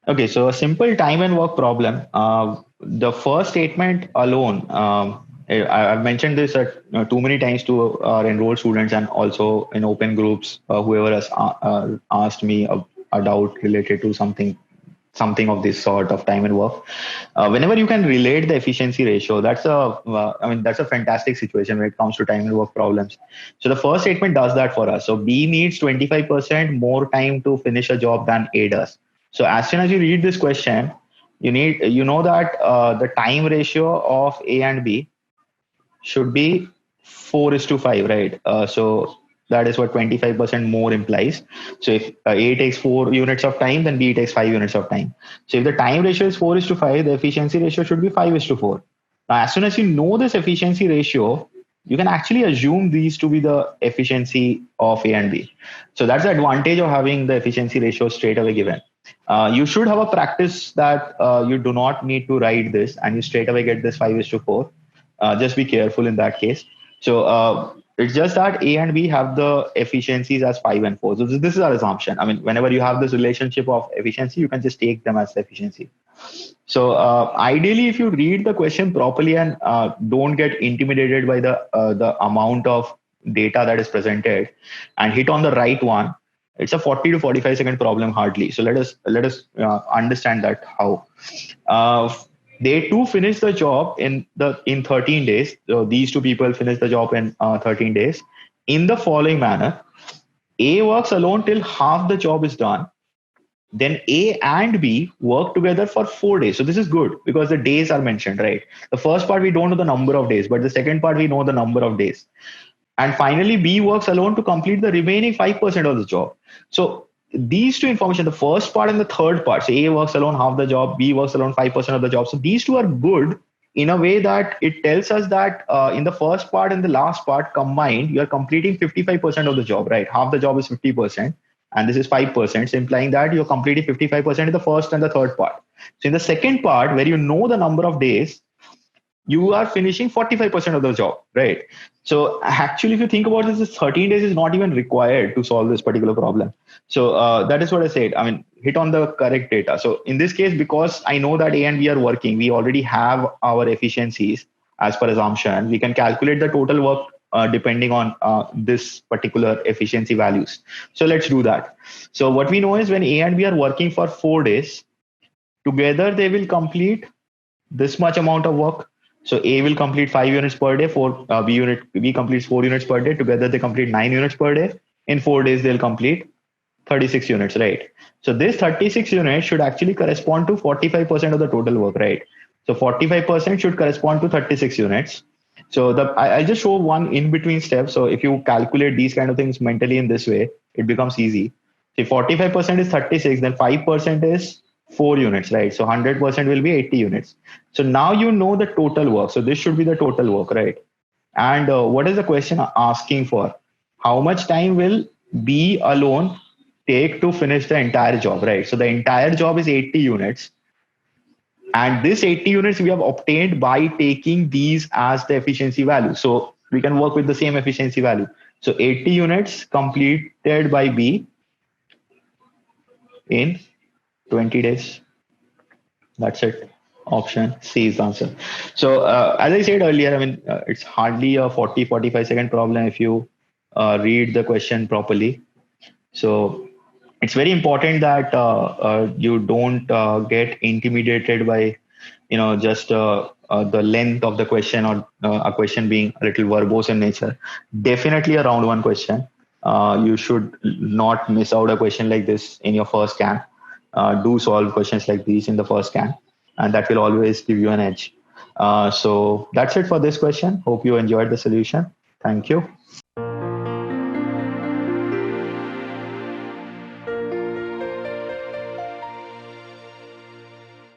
Okay, so a simple time and work problem. The first statement alone, I've mentioned this at, too many times to our enrolled students and also in open groups. Whoever has asked me a doubt related to something of this sort of time and work. Whenever you can relate the efficiency ratio, that's a fantastic situation when it comes to time and work problems. So the first statement does that for us. So B needs 25% more time to finish a job than A does. So as soon as you read this question, you know that the time ratio of A and B should be 4 is to 5, right? So that is what 25% more implies. So if A takes 4 units of time, then B takes 5 units of time. So if the time ratio is 4 is to 5, the efficiency ratio should be 5 is to 4. Now, as soon as you know this efficiency ratio, you can actually assume these to be the efficiency of A and B. So that's the advantage of having the efficiency ratio straight away given. You should have a practice that you do not need to write this and you straight away get this 5 is to 4. Just be careful in that case. So it's just that A and B have the efficiencies as 5 and 4. So this is our assumption. I mean, whenever you have this relationship of efficiency, you can just take them as efficiency. So ideally, if you read the question properly and don't get intimidated by the amount of data that is presented and hit on the right one, it's a 40 to 45-second problem hardly. So let us understand that how. They too finished the job in 13 days. So these two people finished the job in 13 days in the following manner. A works alone till half the job is done. Then A and B work together for 4 days. So this is good because the days are mentioned, right? The first part we don't know the number of days, but the second part we know the number of days. And finally, B works alone to complete the remaining 5% of the job. So these two information, the first part and the third part, so A works alone half the job, B works alone 5% of the job. So these two are good in a way that it tells us that in the first part and the last part combined, you are completing 55% of the job, right? Half the job is 50%, and this is 5%, so implying that you're completing 55% in the first and the third part. So in the second part, where you know the number of days, you are finishing 45% of the job, right? So actually, if you think about this 13 days is not even required to solve this particular problem. So that is what I said. I mean, hit on the correct data. So in this case, because I know that A and B are working, we already have our efficiencies as per assumption. We can calculate the total work depending on this particular efficiency values. So let's do that. So what we know is when A and B are working for 4 days, together they will complete this much amount of work. So A will complete 5 units per day. B completes 4 units per day. Together they complete 9 units per day. In 4 days they'll complete 36 units, right? So this 36 units should actually correspond to 45% of the total work, right? So 45% should correspond to 36 units. So I'll just show one in between step. So if you calculate these kind of things mentally in this way, it becomes easy. So 45% is 36, then 5% is 4 units, right? So 100% will be 80 units. So now you know the total work. So this should be the total work, right? And what is the question asking for? How much time will B alone take to finish the entire job, right? So the entire job is 80 units. And this 80 units we have obtained by taking these as the efficiency value. So we can work with the same efficiency value. So 80 units completed by B in 20 days. That's it. Option C is the answer. So as I said earlier, I mean, it's hardly a 40-45 second problem if you read the question properly. So it's very important that you don't get intimidated by, just the length of the question or a question being a little verbose in nature. Definitely a round one question. You should not miss out a question like this in your first scan. Do solve questions like these in the first scan, and that will always give you an edge. So that's it for this question. Hope you enjoyed the solution. Thank you.